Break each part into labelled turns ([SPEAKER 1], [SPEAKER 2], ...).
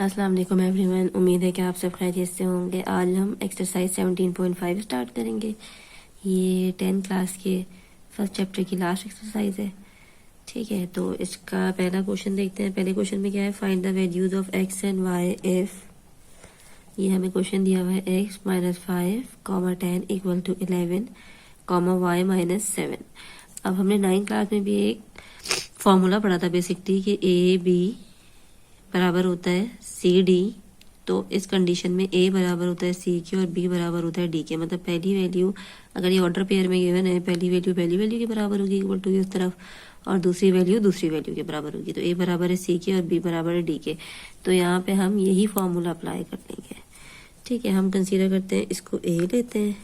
[SPEAKER 1] अस्सलाम वालेकुम एवरीवन। उम्मीद है कि आप सब खैरियत से होंगे। आज हम एक्सरसाइज 17.5 स्टार्ट करेंगे। ये 10 क्लास के फर्स्ट चैप्टर की लास्ट एक्सरसाइज है। ठीक है, तो इसका पहला क्वेश्चन देखते हैं। पहले क्वेश्चन में क्या है, find the values of x and y if, ये हमें क्वेश्चन दिया हुआ है x minus 5 comma 10 equal to 11 comma y minus 7। अब हमने 9 क्लास में भी एक फॉर्मूला पढ़ा था बेसिकली कि ए बी बराबर होता है सी डी। तो इस कंडीशन में ए बराबर होता है सी के और बी बराबर होता है डी के। मतलब पहली वैल्यू अगर ये ऑर्डर पेयर में गिवन है, पहली वैल्यू के बराबर होगी इक्वल टू इस तरफ, और दूसरी वैल्यू के बराबर होगी। तो ए बराबर है सी के और बी बराबर है डी के। तो यहाँ पे हम यही फॉर्मूला अप्लाई कर लेंगे। ठीक है, हम कंसीडर करते हैं इसको ए लेते हैं,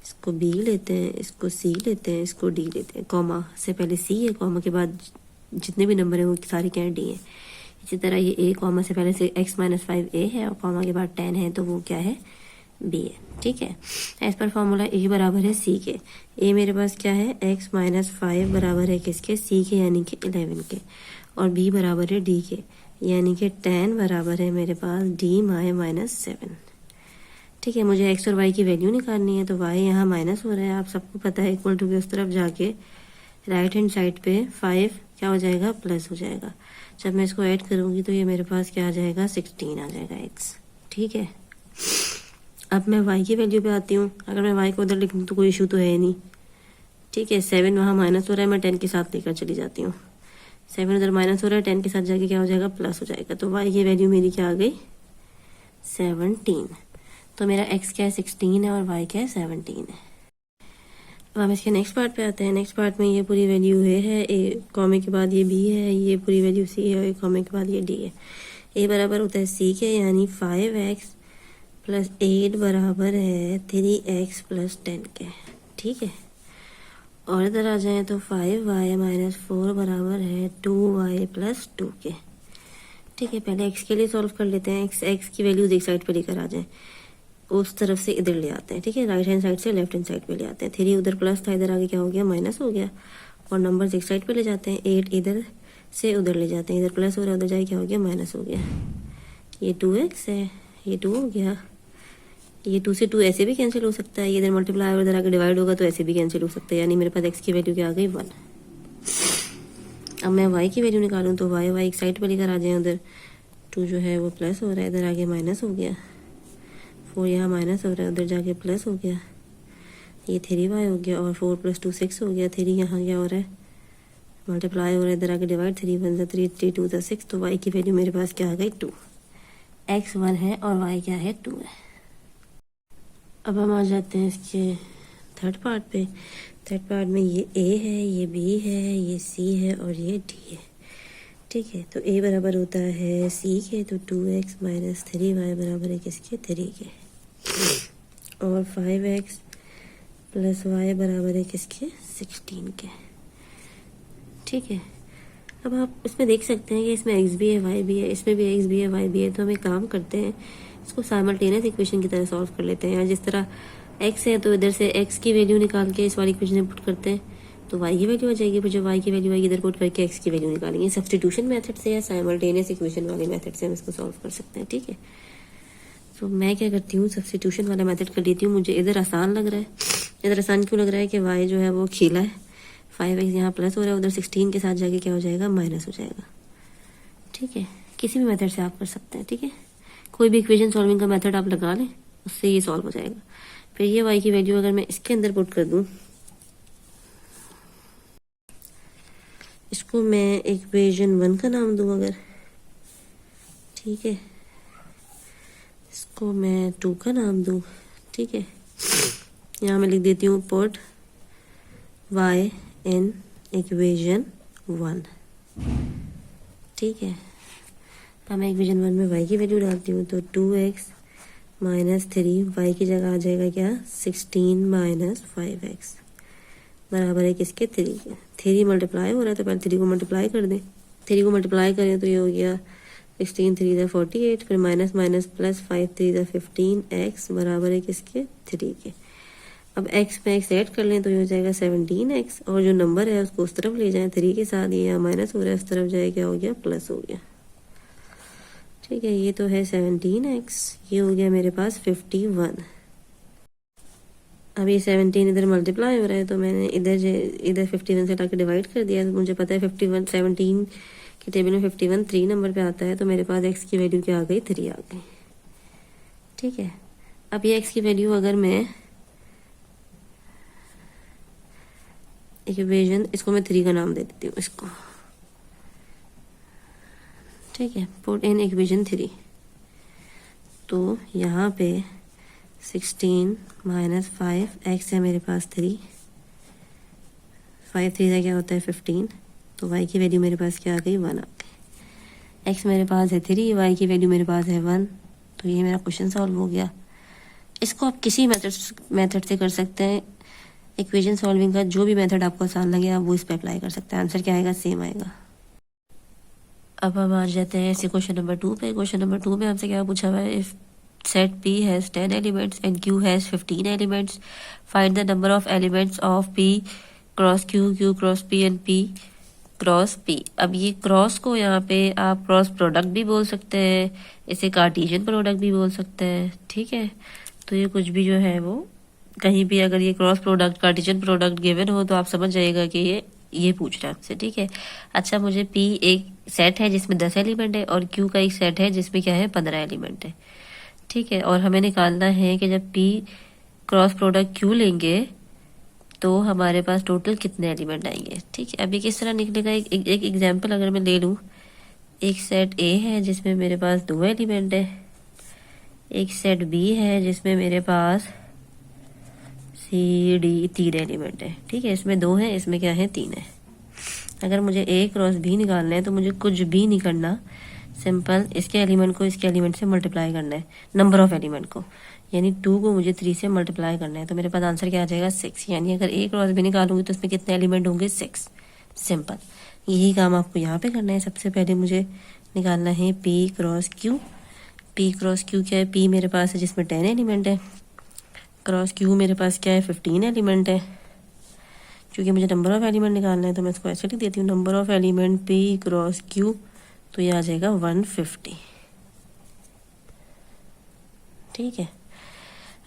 [SPEAKER 1] इसको बी लेते हैं, इसको सी लेते हैं, इसको डी लेते हैं। कॉमा से पहले सी है, कॉमा के बाद जितने भी नंबर हैं वो सारे क्या डी हैं। इसी तरह ये ए, कॉमा से पहले से x माइनस 5 ए है और कॉमा के बाद 10 है, तो वो क्या है, बी है। ठीक है, एज पर फॉर्मूला ए बराबर है सी के। ए मेरे पास क्या है, x माइनस 5 बराबर है किसके, सी के यानी कि 11 के, और बी बराबर है डी के यानी कि 10 बराबर है मेरे पास डी माइनस 7। ठीक है, मुझे x और y की वैल्यू निकालनी है। तो y यहाँ माइनस हो रहा है, आप सबको पता है। इक्वल टू के उस तरफ जाके राइट हैंड साइड पे 5 क्या हो जाएगा, प्लस हो जाएगा। जब मैं इसको ऐड करूंगी तो ये मेरे पास क्या आ जाएगा, 16 आ जाएगा x। ठीक है, अब मैं y की वैल्यू पे आती हूँ। अगर मैं y को उधर लिख दूँ तो कोई इशू तो है नहीं। ठीक है, 7 वहाँ माइनस हो रहा है, मैं 10 के साथ लेकर चली जाती हूँ। 7 उधर माइनस हो रहा है, 10 के साथ जाके क्या हो जाएगा, प्लस हो जाएगा। तो y की वैल्यू मेरी क्या आ गई, 17। तो मेरा x क्या है, 16 है, और y क्या है, 17 है। अब हम इसके नेक्स्ट पार्ट पे आते हैं। नेक्स्ट पार्ट में ये पूरी वैल्यू है, ए कॉमे के बाद ये बी है, ये पूरी वैल्यू सी है, और कॉमे के बाद ये डी है। ए बराबर होता है सी के यानी 5x प्लस 8 बराबर है 3x प्लस 10 के। ठीक है, और इधर आ जाए तो 5y माइनस 4 बराबर है 2y प्लस 2 के। ठीक है, पहले x के लिए सॉल्व कर लेते हैं। x की वैल्यूज एक साइड पे लेकर आ जाए, उस तरफ से इधर ले आते हैं। ठीक है, राइट हैंड साइड से लेफ्ट हैंड साइड पे ले आते हैं। 3 उधर प्लस था, इधर आगे क्या हो गया, माइनस हो गया, और नंबर्स एक साइड पे ले जाते हैं। 8 इधर से उधर ले जाते हैं, इधर प्लस हो रहा है, उधर जाके क्या हो गया, माइनस हो गया। ये 2x है, ये 2 हो गया। ये 2 से 2 ऐसे भी कैंसिल हो सकता है, ये इधर मल्टीप्लाई और इधर आगे डिवाइड होगा तो ऐसे भी कैंसिल हो सकता है। यानी मेरे पास x की वैल्यू क्या आ गई, 1। अब मैं y की वैल्यू निकालूं तो y एक साइड पे लेकर आ जाए। उधर 2 जो है वो प्लस हो रहा है, इधर आगे माइनस हो गया। 4 यहाँ माइनस हो रहा है, उधर जाके प्लस हो गया। ये 3y हो गया, और 4 प्लस 2 6 हो गया। 3 यहाँ क्या हो रहा है, मल्टीप्लाई हो रहा है, इधर आगे डिवाइड। 3 1 3 3 2 6। तो y की वैल्यू मेरे पास क्या आ गई, 2। x 1 है और y क्या है, 2 है। अब हम आ जाते हैं इसके थर्ड पार्ट पे। थर्ड पार्ट में ये a है, ये b है, ये c है और ये d है। ठीक है, तो a बराबर होता है c के, तो 2x माइनस 3y बराबर है किसके, 3 के, और 5x प्लस y बराबर है किसके, 16 के। ठीक है, अब आप इसमें देख सकते हैं कि इसमें x भी है, y भी है, इसमें भी x भी है, y भी है। तो हम एक काम करते हैं, इसको साइमल्टेनियस इक्वेशन की तरह सॉल्व कर लेते हैं। जिस तरह x है तो इधर से x की वैल्यू निकाल के इस वाली इक्वेशन में पुट करते हैं तो y की वैल्यू आ जाएगी। फिर जो y की वैल्यू आएगी इधर पुट करके x की वैल्यू निकालेंगे। सब्स्टिट्यूशन मेथड से या साइमल्टेनियस इक्वेशन वाले मेथड से हम इसको सॉल्व कर सकते हैं। ठीक है, तो मैं क्या करती हूँ, सब्स्टिट्यूशन वाला मेथड कर लेती हूँ। मुझे इधर आसान लग रहा है। इधर आसान क्यों लग रहा है कि y जो है वो खीला है, 5x यहाँ प्लस हो रहा है, उधर 16 के साथ जाके क्या हो जाएगा, माइनस हो जाएगा। ठीक है, किसी भी मेथड से आप कर सकते हैं। ठीक है, कोई भी इक्वेशन सॉल्विंग का मेथड आप लगा लें, उससे ये सॉल्व हो जाएगा। फिर ये y की वैल्यू अगर मैं इसके अंदर पुट कर दूं, इसको मैं इक्वेशन 1 का नाम दूं अगर, ठीक है, इसको मैं 2 का नाम दूं। ठीक है, यहाँ मैं लिख देती हूँ पुट y इन इक्वेशन 1। ठीक है, अब मैं इक्वेशन 1 में y की वैल्यू डालती हूँ तो 2x माइनस 3, y की जगह आ जाएगा क्या, 16 माइनस 5x बराबर है किसके, 3 के। 3 मल्टीप्लाई हो रहा है तो पहले 3 को मल्टीप्लाई कर दें। 3 को मल्टीप्लाई करें तो ये हो गया 16 3 48, फिर माइनस माइनस प्लस 5 3 15, x बराबर है किसके, 3 के। अब x में x ऐड कर लें तो ये हो जाएगा 17x, और जो नंबर है उसको उस तरफ ले जाएं 3 के साथ, ये यहाँ माइनस हो रहा है, उस तरफ जाए क्या हो गया, प्लस हो गया। ठीक है, ये तो है 17x, ये हो गया मेरे पास 51। अब ये 17 इधर मल्टीप्लाई हो रहा है तो मैंने इधर 51 से लाके डिवाइड कर दिया। तो मुझे पता है 51 17 की टेबल में 51 3 नंबर पे आता है, तो मेरे पास x की वैल्यू क्या आ गई, 3 आ गई। ठीक है, अब ये x की वैल्यू अगर मैं इक्वेशन, इसको मैं 3 का नाम दे देती हूँ इसको। ठीक है, पुट इन इक्वेशन 3। तो यहाँ पे 16 माइनस 5 एक्स है मेरे पास 3, 5 3 का क्या होता है 15, तो y की वैल्यू मेरे पास क्या आ गई, 1 आ गई। x मेरे पास है 3, y की वैल्यू मेरे पास है 1, तो ये मेरा क्वेश्चन सॉल्व हो गया। इसको आप किसी मेथड से कर सकते हैं। इक्वेशन सॉल्विंग का जो भी मेथड आपको आसान लगे आप वो इस पर अप्लाई कर सकते हैं, आंसर क्या आएगा, सेम आएगा। अब हम आ जाते हैं ऐसे क्वेश्चन नंबर 2 पे। क्वेश्चन नंबर 2 में हमसे क्या पूछा हुआ है, if set P has 10 elements and Q has 15 elements, find the number of elements of P cross Q, Q cross P and P cross P। अब ये क्रॉस को यहाँ पे आप क्रॉस प्रोडक्ट भी बोल सकते हैं, इसे कार्टेशियन प्रोडक्ट भी बोल सकते हैं। ठीक है, तो ये कुछ भी जो है वो कहीं भी अगर ये cross product Cartesian product given हो तो आप समझ जाइएगा कि ये पूछ रहा है आपसे। ठीक है, अच्छा मुझे P एक सेट है जिसमें 10 एलिमेंट है और Q का एक सेट है जिसमें क्या है 15 एलिमेंट है। ठीक है, और हमें निकालना है कि जब P क्रॉस प्रोडक्ट Q लेंगे तो हमारे पास टोटल कितने एलिमेंट आएंगे। ठीक है, अभी किस तरह निकलेगा, एक एग्जांपल अगर मैं ले लूँ, एक सेट A है जिसमें मेरे पास 2 एलिमेंट है, एक सेट B है जिसमें मेरे पास C D 3 एलिमेंट है। ठीक है, इसमें 2 है, इसमें क्या है 3 है। अगर मुझे A क्रॉस B निकालना है तो मुझे कुछ भी नहीं करना, सिंपल इसके एलिमेंट को इसके एलिमेंट से मल्टीप्लाई करना है, नंबर ऑफ एलिमेंट को, यानी 2 को मुझे 3 से मल्टीप्लाई करना है, तो मेरे पास आंसर क्या आ जाएगा 6। यानी अगर A क्रॉस B निकालूंगी तो इसमें कितने एलिमेंट होंगे 6। सिंपल, यही काम आपको यहाँ पे करना है। सबसे पहले मुझे निकालना है P cross Q। P cross Q क्या है, P मेरे पास है जिसमें 10 एलिमेंट है, क्रॉस Q मेरे पास क्या है 15 एलिमेंट है। क्योंकि मुझे नंबर ऑफ एलिमेंट निकालना है तो मैं इसको ऐसे लिख देती हूँ, number of element P cross Q, तो ये आ जाएगा 150। ठीक है,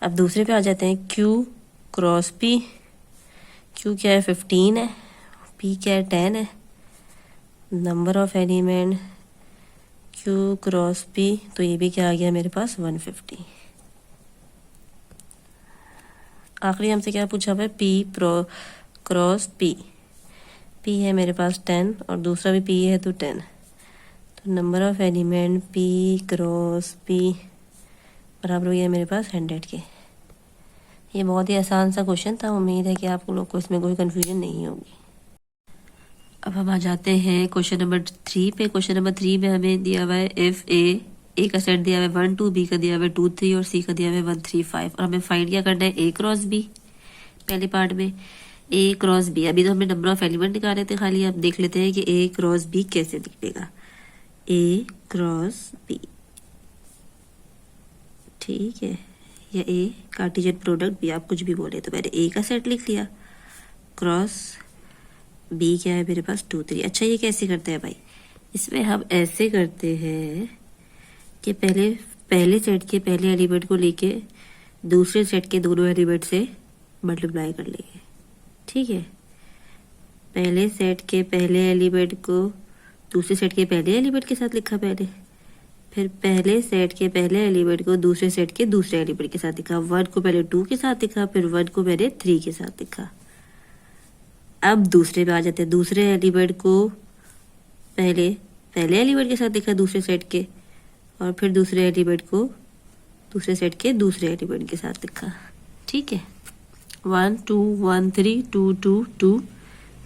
[SPEAKER 1] अब दूसरे पे आ जाते हैं, Q क्रॉस P। Q क्या है 15 है, P क्या है 10 है, number of element Q cross P, तो ये भी क्या आ गया मेरे पास 150। आखिरी हमसे क्या पूछा हुआ है, P क्रॉस P। P है मेरे पास 10 और दूसरा भी P है तो 10, तो number of element P cross P बराबर हो गया मेरे पास 100 के। ये बहुत ही आसान सा क्वेश्चन था, उम्मीद है कि आप लोग को इसमें कोई कंफ्यूजन नहीं होगी। अब हम आ जाते हैं क्वेश्चन नंबर 3 पे। क्वेश्चन नंबर 3 में हमें दिया हुआ है इफ ए का सेट दिया हुआ है 1 2, B का दिया हुआ है 2 3 और C का दिया हुआ है 1 3 5, और हमें फाइंड क्या करना है A क्रॉस B। पहले पार्ट में A क्रॉस B, अभी तो हमने नंबर ऑफ एलिमेंट निकाले थे खाली, अब देख लेते हैं कि A क्रॉस B कैसे निकलेगा। A क्रॉस B, ठीक है, या A कार्टेशियन प्रोडक्ट भी आप कुछ भी बोले, तो मैंने A का सेट लिख लिया, क्रॉस B क्या है मेरे पास 2 3। अच्छा ये कैसे करते हैं भाई, इसमें हम ऐसे करते हैं कि पहले सेट के पहले एलिमेंट को लेके दूसरे सेट के दोनों एलिमेंट से मल्टीप्लाई कर लेंगे। ठीक है, पहले सेट के पहले एलिमेंट को दूसरे सेट के पहले एलिमेंट के साथ लिखा पहले, फिर पहले सेट के पहले एलिमेंट को दूसरे सेट के दूसरे एलिमेंट के साथ लिखा, 1 को पहले 2 के साथ लिखा, फिर 1 को मैंने 3 के साथ लिखा। अब दूसरे पे आ जाते हैं, दूसरे एलिमेंट को पहले एलिमेंट के साथ लिखा दूसरे सेट के, और फिर दूसरे एलिमेंट को दूसरे सेट के दूसरे एलिमेंट के साथ लिखा। ठीक है, 1 2 1 3 2 2 2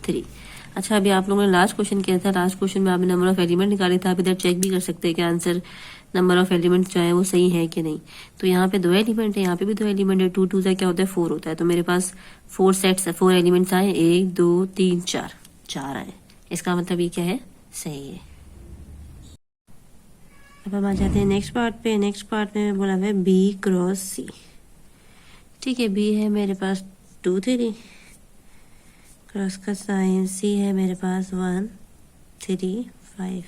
[SPEAKER 1] 3। अच्छा अभी आप लोगों ने लास्ट क्वेश्चन किया था, लास्ट क्वेश्चन में आपने नंबर ऑफ एलिमेंट निकाले था, आप इधर चेक भी कर सकते हैं कि आंसर नंबर ऑफ एलिमेंट जो है वो सही है कि नहीं। तो यहाँ पे 2 एलिमेंट है, यहाँ पे भी 2 एलिमेंट है, 2 2 से क्या होता है 4 होता है, तो मेरे पास 4 सेट्स 4 एलिमेंट्स आए, 1 2 3 4 आए, इसका मतलब ये क्या है, सही है। अब हम आ जाते हैं नेक्स्ट पार्ट पे। नेक्स्ट पार्ट में बोला हुआ है B क्रॉस C। ठीक है, B है मेरे पास 2 3, क्रॉस का साइन C है मेरे पास 1 3 5,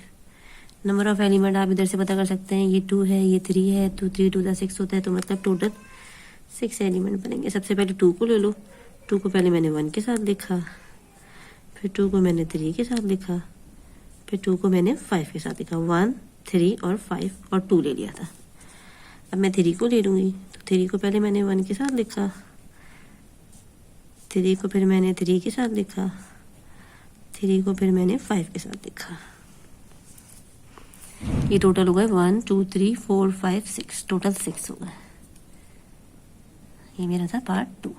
[SPEAKER 1] नंबर ऑफ एलिमेंट आप इधर से पता कर सकते हैं, ये 2 है, ये 3 है, तो 3 2 6 होता है, तो मतलब टोटल 6 एलिमेंट बनेंगे। सबसे पहले 2 को ले लो, 2 को पहले मैंने 1 के साथ लिखा, फिर 2 को मैंने 3 के साथ लिखा, फिर 2 को मैंने 5 के साथ लिखा। 1 3 और 5 और 2 ले लिया था। अब मैं 3 को ले लूँगी, तो 3 को पहले मैंने 1 के साथ लिखा, 3 को फिर मैंने 3 के साथ लिखा, 3 को फिर मैंने 5 के साथ लिखा। ये टोटल हो गए 1 2 3 4 5 6, टोटल 6 हो गए। ये मेरा था पार्ट 2।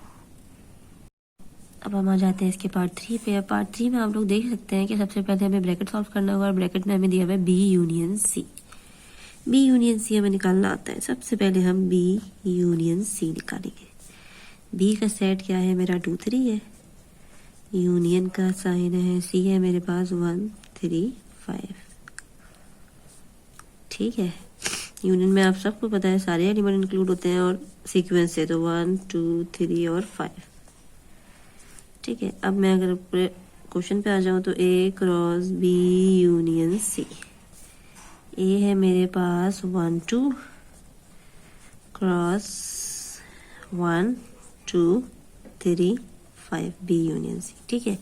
[SPEAKER 1] अब हम आ जाते हैं इसके पार्ट 3 पे। अब पार्ट 3 में आप लोग देख सकते हैं कि सबसे पहले हमें ब्रैकेट सॉल्व करना होगा, और ब्रैकेट में हमें दिया हुआ है B union C. B union C हमें निकालना आता है। सबसे पहले हम बी यूनियन सी निकालेंगे। बी का सेट क्या है मेरा 2 3 है, यूनियन का साइन है सी है मेरे पास 1 3 5। ठीक है, यूनियन में आप सबको पता है सारे एलिमेंट इंक्लूड होते हैं और सीक्वेंस से तो 1 2 3 और 5। ठीक है, अब मैं अगर क्वेश्चन पे आ जाऊं तो ए क्रॉस बी यूनियन सी। ए है मेरे पास 1 2 क्रॉस 1 2 3 5 बी यूनियन सी। ठीक है,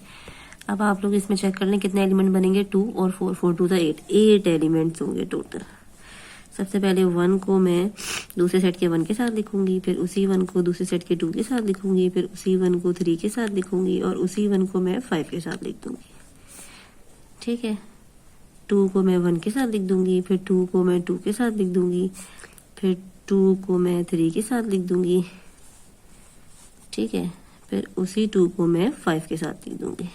[SPEAKER 1] अब आप लोग इसमें चेक कर लें कितने एलिमेंट बनेंगे, 2 और 4 4 2 8 एलिमेंट्स होंगे टोटल। सबसे पहले 1 को मैं दूसरे सेट के 1 के साथ लिखूंगी, फिर उसी 1 को दूसरे सेट के 2 के साथ लिखूंगी, फिर उसी 1 को 3 के साथ लिखूंगी, और उसी 1 को मैं 5 के साथ लिख दूंगी। ठीक है, 2 को मैं 1 के साथ लिख दूंगी, फिर 2 को मैं 2 के साथ लिख दूंगी, फिर 2 को मैं 3 के साथ लिख दूंगी। ठीक है, फिर उसी 2 को मैं 5 के साथ लिख दूंगी।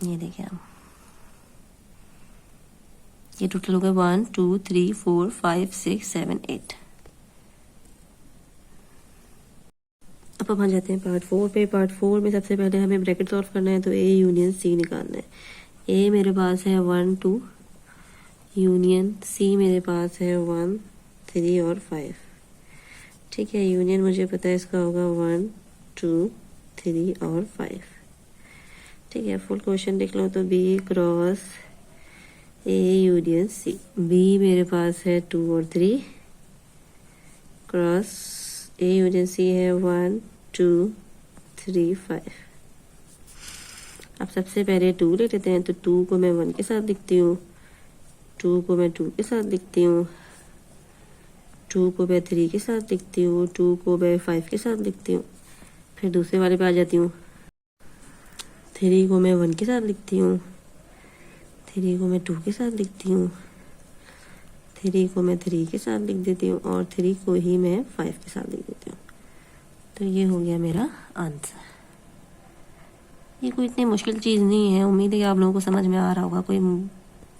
[SPEAKER 1] ये देखिए आप, ये टोटल हो गए 1 2 3 4 5 6 7 8। अब हम आ जाते हैं पार्ट 4 पे। पार्ट 4 में सबसे पहले हमें ब्रैकेट सॉल्व करना है, तो ए यूनियन सी निकालना है। ए मेरे पास है 1 2 यूनियन सी मेरे पास है 1 3 और 5। ठीक है, यूनियन मुझे पता है इसका होगा 1 2 3 और 5। ठीक है, फुल क्वेश्चन लिख लो तो B cross A union C. B मेरे पास है 2 और 3 क्रॉस ए यूनियन सी है 1 2 3 5। अब सबसे पहले 2 ले लेते हैं, तो 2 को मैं 1 के साथ लिखती हूँ, 2 को मैं 2 के साथ लिखती हूँ, 2 को मैं 3 के साथ लिखती हूँ, 2 को मैं 5 के साथ लिखती हूँ। फिर दूसरे वाले पे आ जाती हूँ, 3 को मैं 1 के साथ लिखती हूँ, 3 को मैं 2 के साथ लिखती हूँ, 3 को मैं 3 के साथ लिख देती हूँ, और 3 को ही मैं 5 के साथ लिख देती हूँ। तो ये हो गया मेरा आंसर। ये कोई इतनी मुश्किल चीज़ नहीं है, उम्मीद है कि आप लोगों को समझ में आ रहा होगा, कोई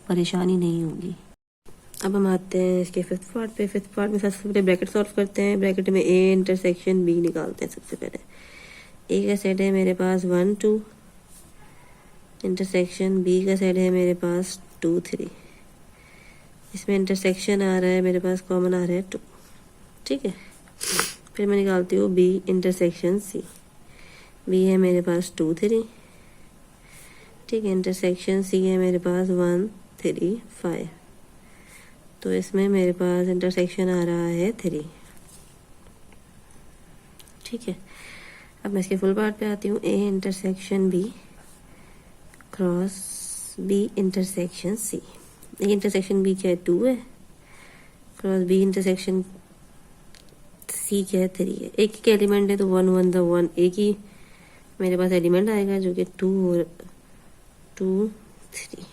[SPEAKER 1] परेशानी नहीं होगी। अब हम आते हैं इसके फिफ्थ पार्ट पे। फिफ्थ पार्ट में सबसे पहले ब्रैकेट सॉल्व करते हैं। ब्रैकेट में ए इंटरसेक्शन बी निकालते हैं। सबसे पहले ए का सेट है मेरे पास 1 2 इंटरसेक्शन बी का सेट है मेरे पास 2 3। इसमें इंटरसेक्शन आ रहा है मेरे पास, कॉमन आ रहा है 2। ठीक है, फिर मैं निकालती हूँ बी इंटरसेक्शन सी। बी है मेरे पास 2 3। ठीक है, इंटरसेक्शन सी है मेरे पास 1 3 5। तो इसमें मेरे पास इंटरसेक्शन आ रहा है 3। ठीक है, अब मैं इसके फुल पार्ट पे आती हूँ। A intersection B cross B intersection C. A intersection B क्या है 2 है, क्रॉस बी इंटरसेक्शन सी क्या है 3 है। एक ही एलिमेंट है तो 1 1 द 1 एक ही मेरे पास एलिमेंट आएगा जो कि 2 और 2 3।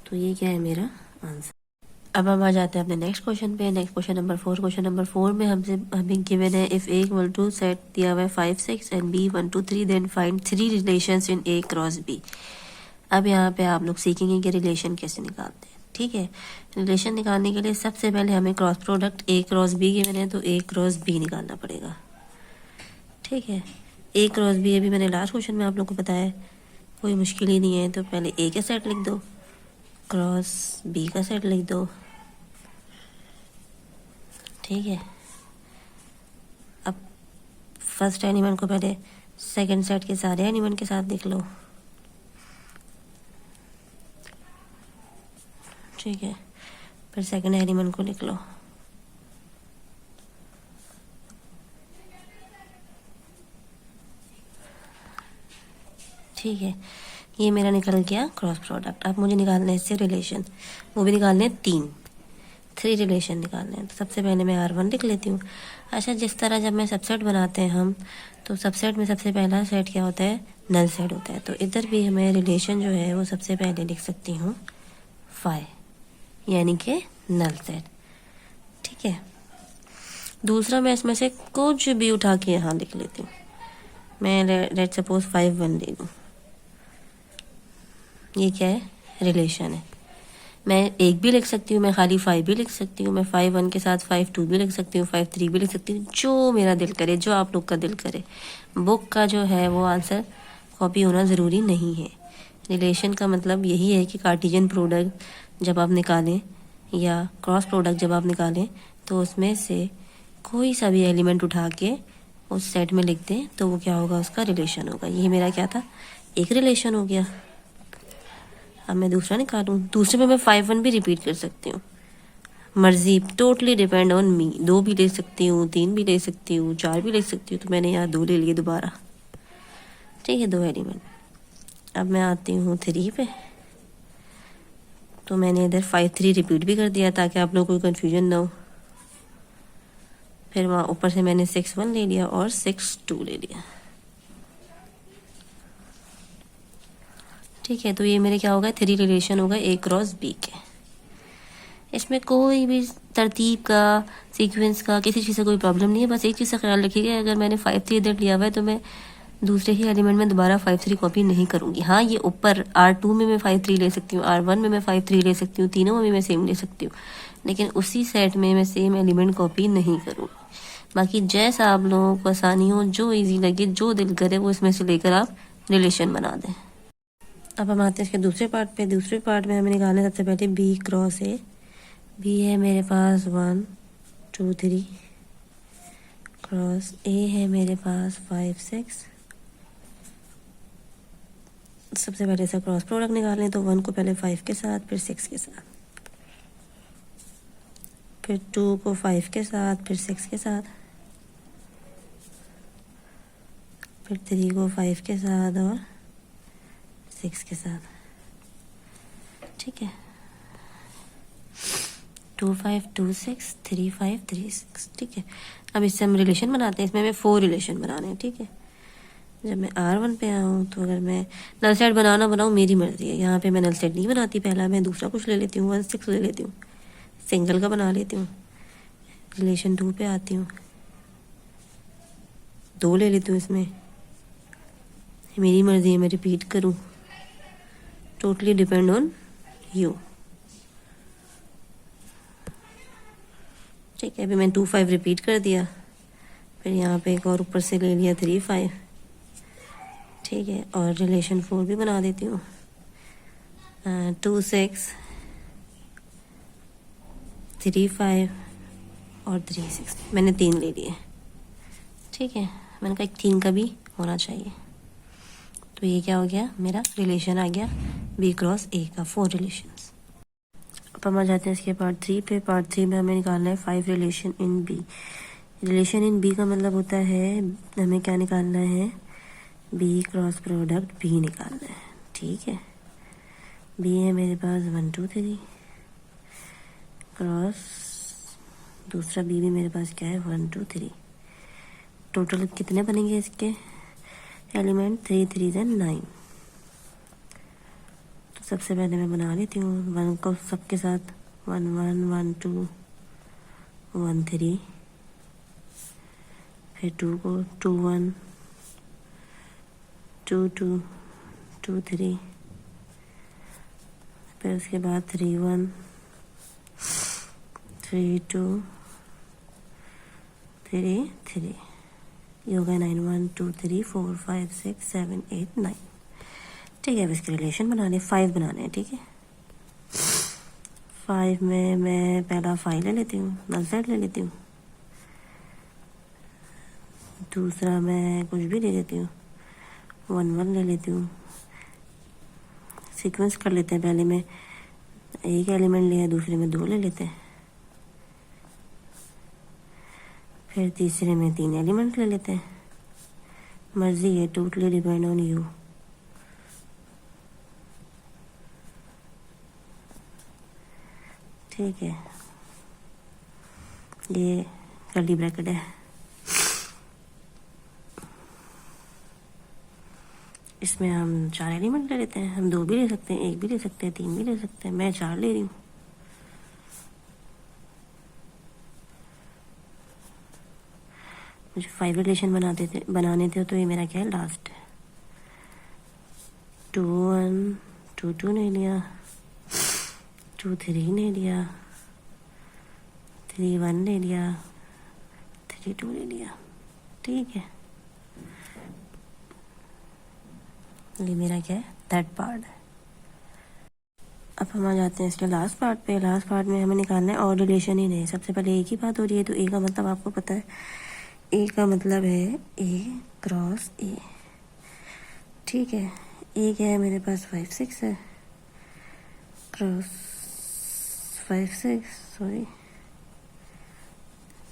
[SPEAKER 1] तो ये क्या है मेरा आंसर। अब हम आ जाते हैं अपने नेक्स्ट क्वेश्चन पे। Next question number 4। Question number 4 में हमें गिवन है if A equal to set दिया हुआ है 5 6 and B 1 2 3 then find 3 relations in A cross B. अब यहाँ पे आप लोग सीखेंगे कि रिलेशन कैसे निकालते हैं। ठीक है, रिलेशन निकालने के लिए सबसे पहले हमें cross product A cross be given है, तो ए क्रॉस बी निकालना पड़ेगा। ठीक है, ए क्रॉस बी अभी मैंने लास्ट क्वेश्चन में आप लोग को बताया, कोई मुश्किल ही नहीं है। तो पहले ए का सेट लिख दो, क्रॉस बी का सेट लिख दो। ठीक है, अब फर्स्ट एलिमेंट को पहले सेकंड सेट के सारे एलिमेंट के साथ लिख लो। ठीक है, फिर सेकंड एलिमेंट को लिख लो। ठीक है, ये मेरा निकल गया क्रॉस प्रोडक्ट। अब मुझे निकालना है इससे रिलेशन, वो भी निकालने हैं 3 रिलेशन निकालने हैं। तो सबसे पहले मैं R1 लिख लेती हूँ। अच्छा, जिस तरह जब मैं सबसेट बनाते हैं हम, तो सबसेट में सबसे पहला सेट क्या होता है, नल सेट होता है। तो इधर भी हमें रिलेशन जो है वो सबसे पहले लिख सकती हूँ 5, यानी कि नल सेट। ठीक है, दूसरा मैं इसमें से कुछ भी उठा के यहाँ लिख लेती हूँ। मैं लेट सपोज 5 1 ले लूँ। ये क्या है, रिलेशन है। मैं 1 भी लिख सकती हूँ, मैं खाली 5 भी लिख सकती हूँ, मैं 5 1 के साथ 5 2 भी लिख सकती हूँ, 5 3 भी लिख सकती हूँ, जो मेरा दिल करे, जो आप लोग का दिल करे। बुक का जो है वो आंसर कॉपी होना ज़रूरी नहीं है। रिलेशन का मतलब यही है कि कार्टेशियन प्रोडक्ट जब आप निकालें या क्रॉस प्रोडक्ट जब आप निकालें, तो उसमें से कोई सा भी एलिमेंट उठा के उस सेट में लिख दें तो वो क्या होगा, उसका रिलेशन होगा। ये मेरा क्या था, एक रिलेशन हो गया। अब मैं दूसरा निकालूं। दूसरे में मैं 5 1 भी रिपीट कर सकती हूँ, मर्जी, टोटली डिपेंड ऑन मी। 2 भी ले सकती हूँ, 3 भी ले सकती हूँ, 4 भी ले सकती हूँ। तो मैंने यहाँ 2 ले लिए दोबारा। ठीक है, 2 एलिमेंट। अब मैं आती हूँ 3 पे। तो मैंने इधर 5 3 रिपीट भी कर दिया ताकि आप लोगों को कोई कन्फ्यूजन ना हो। फिर वहाँ ऊपर से मैंने 6 1 ले लिया और 6 2 ले लिया। ठीक है, तो ये मेरे क्या होगा, 3 रिलेशन होगा A क्रॉस B के। इसमें कोई भी तरतीब का, सीक्वेंस का, किसी चीज़ से कोई प्रॉब्लम नहीं है। बस एक चीज़ का ख्याल रखिएगा, अगर मैंने 5 3 इधर लिया हुआ है तो मैं दूसरे ही एलिमेंट में दोबारा 5 3 कॉपी नहीं करूँगी। हाँ, ये ऊपर R2 में मैं 5 3 ले सकती हूँ, R1 में मैं 5 3 ले सकती हूँ, तीनों में भी मैं सेम ले सकती हूँ, लेकिन उसी सेट में मैं सेम एलिमेंट कॉपी नहीं करूँगी। बाकी जैसा आप लोगों को आसानी हो, जो ईजी लगे, जो दिल करे, वो इसमें से लेकर आप रिलेशन बना दें। अब हम आते हैं इसके दूसरे पार्ट पे। दूसरे पार्ट में हमें निकालना है सबसे पहले B क्रॉस A। B है मेरे पास 1 2 3 क्रॉस A है मेरे पास 5 6। सबसे पहले इसका क्रॉस प्रोडक्ट निकालें, तो 1 को पहले 5 के साथ, फिर 6 के साथ, फिर 2 को 5 के साथ, फिर 6 के साथ, फिर 3 को 5 के साथ और 6 के साथ। ठीक है, 2 5 2 6 3 5 3 6। ठीक है, अब इससे हम रिलेशन बनाते हैं। इसमें हमें 4 रिलेशन बनाने हैं। ठीक है, जब मैं R1 पे आऊँ तो अगर मैं नल सेट बनाऊँ, मेरी मर्जी है। यहाँ पे मैं नल सेट नहीं बनाती, पहला मैं दूसरा कुछ ले लेती हूँ, 1 6 ले लेती हूँ, सिंगल का बना लेती हूँ। रिलेशन 2 पे आती हूँ, 2 ले लेती हूँ। इसमें मेरी मर्जी है, मैं रिपीट करूँ, टोटली डिपेंड ऑन यू। ठीक है, अभी मैं 2 5 रिपीट कर दिया, फिर यहाँ पे एक और ऊपर से ले लिया 3 5। ठीक है, और रिलेशन 4 भी बना देती हूँ, 2 6 3 5 और 3 6। मैंने 3 ले लिए। ठीक है, मैंने कहा एक 3 का भी होना चाहिए। तो ये क्या हो गया, मेरा रिलेशन आ गया B क्रॉस A का, 4 रिलेशंस। अब हम आ जाते हैं इसके पार्ट 3 पे। पार्ट 3 में हमें निकालना है 5 relation in B। Relation in B का मतलब होता है हमें क्या निकालना है, B क्रॉस प्रोडक्ट B निकालना है। ठीक है, B है मेरे पास 1 2 3 क्रॉस दूसरा B भी मेरे पास क्या है, 1 2 3। टोटल कितने बनेंगे इसके एलिमेंट, 3 3 9। तो सबसे पहले मैं बना लेती हूँ 1 को सबके साथ, 1 1 1 2 1 3, फिर 2 को 2 1 2 2 2 3, फिर उसके बाद 3 1 3 2 3 3। ये होगा 9 1 2 3 4 5 6 7 8 9। ठीक है, अब इसके रिलेशन बनाने 5 बनाने हैं। ठीक है, 5 में मैं पहला 5 ले लेती हूँ, नल सेट ले लेती हूँ। दूसरा मैं कुछ भी ले लेती हूँ, 1 1 ले लेती हूँ। सीक्वेंस कर लेते हैं, पहले में एक एलिमेंट लिया, दूसरे में 2 ले लेते हैं, फिर तीसरे में 3 एलिमेंट ले लेते हैं। मर्जी है, टोटली डिपेंड ऑन यू। ठीक है, ये कर्ली ब्रैकेट है। इसमें हम 4 एलिमेंट ले लेते हैं। हम 2 भी ले सकते हैं, 1 भी ले सकते हैं, 3 भी ले सकते हैं। मैं 4 ले रही हूँ। मुझे 5 रिलेशन बनाने थे, तो ये मेरा क्या है, लास्ट है। 2 1 2 2 नहीं लिया, 2 3 नहीं लिया, 3 1 ले लिया, 3 2 ले लिया। ठीक है, ये मेरा क्या है, थर्ड पार्ट है। अब हम आ जाते हैं इसके लास्ट पार्ट पे। लास्ट पार्ट में हमें निकालना है और रिलेशन ही नहीं। सबसे पहले एक ही बात हो रही है, तो ए का मतलब आपको पता है, ए का मतलब है ए क्रॉस ए। ठीक है, ए क्या है मेरे पास, 5 6 है, क्रॉस 5 6, सॉरी।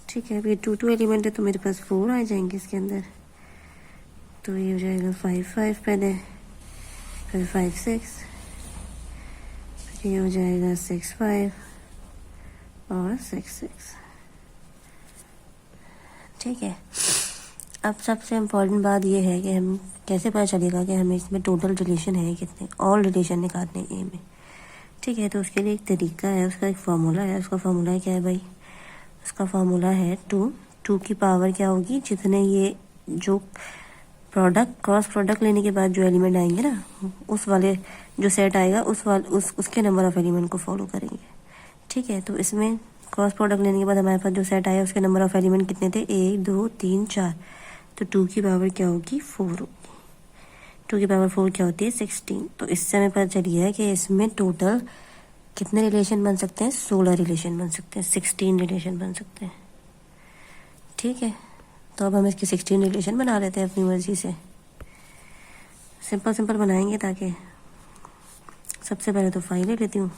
[SPEAKER 1] ठीक है, अब ये 2 2 एलिमेंट है, तो मेरे पास 4 आ जाएंगे इसके अंदर। तो ये हो जाएगा 5 5 पहले, फिर 5 6, फिर ये हो जाएगा 6 5 और 6 6। ठीक है, अब सबसे इम्पोर्टेंट बात ये है कि हम कैसे पता चलेगा कि हमें इसमें टोटल रिलेशन है कितने, ऑल रिलेशन निकालने ए में। ठीक है, तो उसके लिए एक तरीका है, उसका एक फार्मूला है। उसका फार्मूला क्या है भाई, उसका फार्मूला है 2 की पावर क्या होगी, जितने ये जो प्रोडक्ट क्रॉस प्रोडक्ट लेने के बाद जो एलिमेंट आएंगे ना, उस वाले जो सेट आएगा उसके नंबर ऑफ एलिमेंट को फॉलो करेंगे। ठीक है, तो इसमें क्रॉस प्रोडक्ट लेने के बाद हमारे पास जो सेट आया उसके नंबर ऑफ एलिमेंट कितने थे, 1 2 3 4। तो 2 की पावर क्या होगी, 4 होगी। 2 की पावर 4 क्या होती है, 16। तो इससे हमें पता चल गया है कि इसमें टोटल कितने रिलेशन बन सकते हैं, 16 रिलेशन बन सकते हैं, 16 रिलेशन बन सकते हैं। ठीक है, तो अब हम इसकी 16 रिलेशन बना लेते हैं अपनी मर्जी से। सिंपल सिंपल बनाएंगे, ताकि सबसे पहले तो 5 ले लेती हूँ।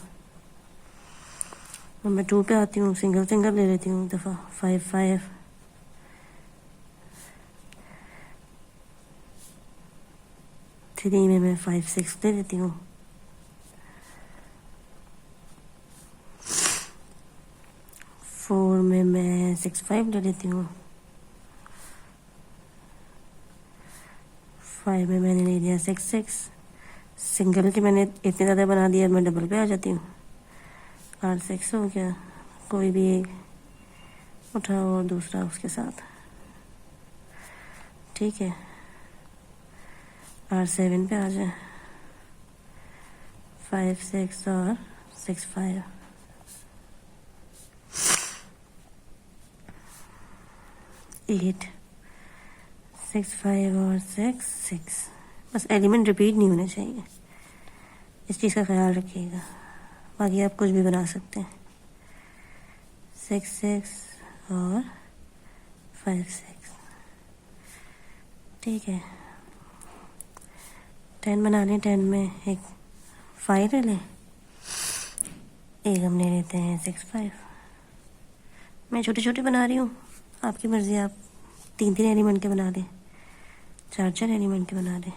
[SPEAKER 1] नंबर 2 पे आती हूँ, सिंगल सिंगल ले लेती हूँ दफ़ा, 5 5, 3 में मैं 5 6 ले लेती हूँ, 4 में मैं 6 5 ले लेती हूँ, 5 में मैंने ले लिया 6 6। सिंगल के मैंने इतने ज़्यादा बना दिया, मैं डबल पे आ जाती हूँ। 8 6 हो गया, कोई भी एक उठाओ और दूसरा उसके साथ। ठीक है, 8 7 पे आ जाए, 5 6 और 6 5। 8 6 5 और 6 6। बस एलिमेंट रिपीट नहीं होने चाहिए, इस चीज़ का ख्याल रखिएगा। बाकी आप कुछ भी बना सकते हैं। 6 6 और 5 6। ठीक है, 10 बनाने, 10 में एक 5 ले लें, एक हम ले लेते हैं 6 5। मैं छोटे छोटे बना रही हूँ, आपकी मर्ज़ी, आप 3 3 एलिमेंट के बना लें, 4 4 एलिमेंट के बना लें।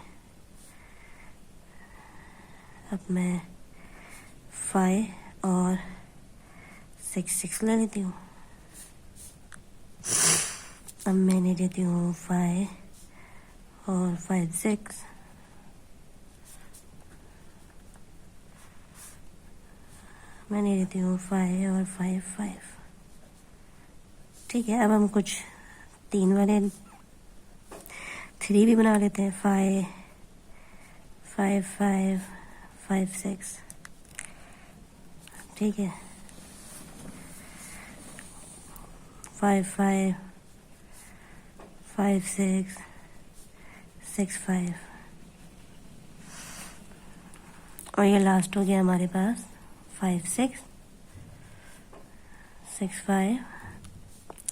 [SPEAKER 1] अब मैं 5 और 6 6 ले लेती हूँ। अब मैं ले लेती हूँ 5 और 5 6। मैं ले लेती हूँ 5 और 5 5। ठीक है, अब हम कुछ 3 वाले 3 भी बना लेते हैं। 5 5 5 5 6। ठीक है, 5 5 5 6 6 5। और ये लास्ट हो गया हमारे पास 5 6 6 5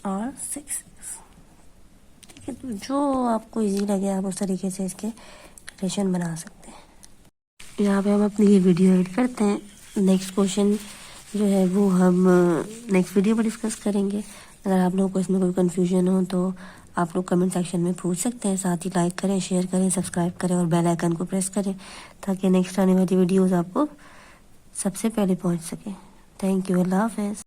[SPEAKER 1] और 6 6। ठीक है, तो जो आपको इजी लगे आप उस तरीके से इसके एक्सप्रेशन बना सकते हैं। यहाँ पे हम अपनी ये वीडियो एड करते हैं। नेक्स्ट क्वेश्चन जो है वो हम नेक्स्ट वीडियो पर डिस्कस करेंगे। अगर आप लोगों को इसमें कोई कन्फ्यूजन हो तो आप लोग कमेंट सेक्शन में पूछ सकते हैं। साथ ही लाइक करें, शेयर करें, सब्सक्राइब करें और बेल आइकन को प्रेस करें ताकि नेक्स्ट आने वाली वीडियोज़ आपको सबसे पहले पहुँच सके। Thank you. अल्लाह हाफ़िज़।